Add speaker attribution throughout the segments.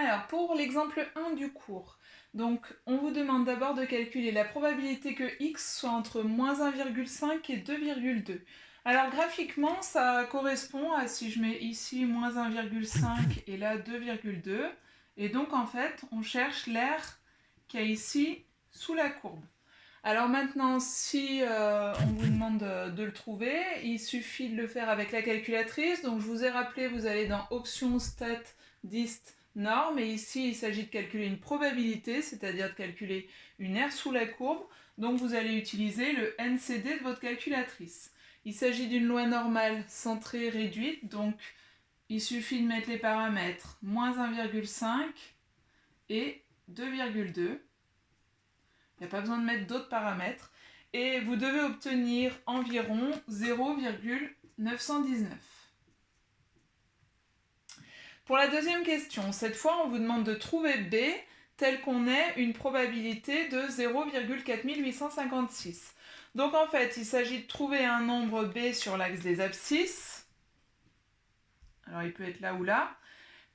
Speaker 1: Alors, pour l'exemple 1 du cours, donc on vous demande d'abord de calculer la probabilité que x soit entre moins 1,5 et 2,2. Alors graphiquement, ça correspond à si je mets ici moins 1,5 et là 2,2. Et donc en fait, on cherche l'air qu'il y a ici sous la courbe. Alors maintenant, si on vous demande de le trouver, il suffit de le faire avec la calculatrice. Donc je vous ai rappelé, vous allez dans Options, Stat, Dist, Norme. Et ici, il s'agit de calculer une probabilité, c'est-à-dire de calculer une aire sous la courbe. Donc vous allez utiliser le NCD de votre calculatrice. Il s'agit d'une loi normale centrée réduite. Donc il suffit de mettre les paramètres moins 1,5 et 2,2. Il n'y a pas besoin de mettre d'autres paramètres. Et vous devez obtenir environ 0,919. Pour la deuxième question, cette fois, on vous demande de trouver B tel qu'on ait une probabilité de 0,4856. Donc en fait, il s'agit de trouver un nombre B sur l'axe des abscisses. Alors il peut être là ou là.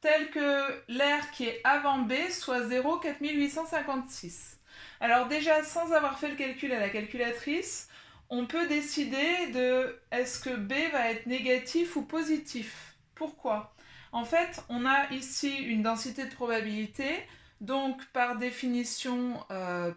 Speaker 1: Tel que l'aire qui est avant B soit 0,4856. Alors déjà, sans avoir fait le calcul à la calculatrice, on peut décider de est-ce que B va être négatif ou positif. Pourquoi ? En fait, on a ici une densité de probabilité, donc par définition,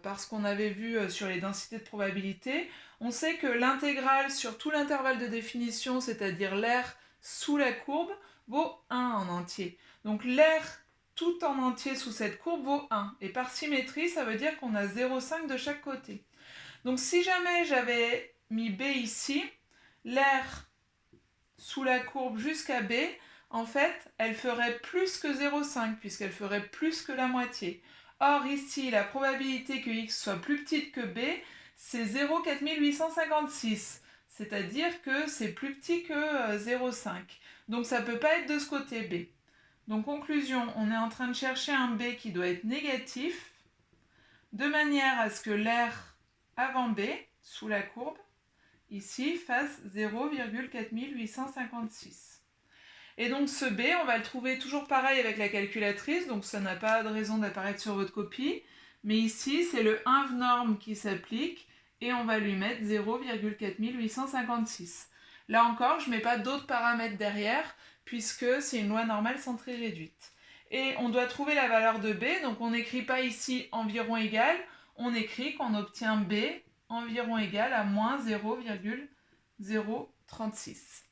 Speaker 1: parce qu'on avait vu sur les densités de probabilité, on sait que l'intégrale sur tout l'intervalle de définition, c'est-à-dire l'aire sous la courbe, vaut 1 en entier. Donc l'aire tout en entier sous cette courbe vaut 1. Et par symétrie, ça veut dire qu'on a 0,5 de chaque côté. Donc si jamais j'avais mis B ici, l'aire sous la courbe jusqu'à B, en fait, elle ferait plus que 0,5 puisqu'elle ferait plus que la moitié. Or ici, la probabilité que x soit plus petite que B, c'est 0,4856. C'est-à-dire que c'est plus petit que 0,5. Donc ça ne peut pas être de ce côté B. Donc conclusion, on est en train de chercher un B qui doit être négatif, de manière à ce que l'aire avant B, sous la courbe, ici, fasse 0,4856. Et donc ce B, on va le trouver toujours pareil avec la calculatrice, donc ça n'a pas de raison d'apparaître sur votre copie, mais ici, c'est le inv norme qui s'applique, et on va lui mettre 0,4856. Là encore, je ne mets pas d'autres paramètres derrière, puisque c'est une loi normale centrée réduite. Et on doit trouver la valeur de B, donc on n'écrit pas ici environ égal, on écrit qu'on obtient B environ égal à moins 0,036.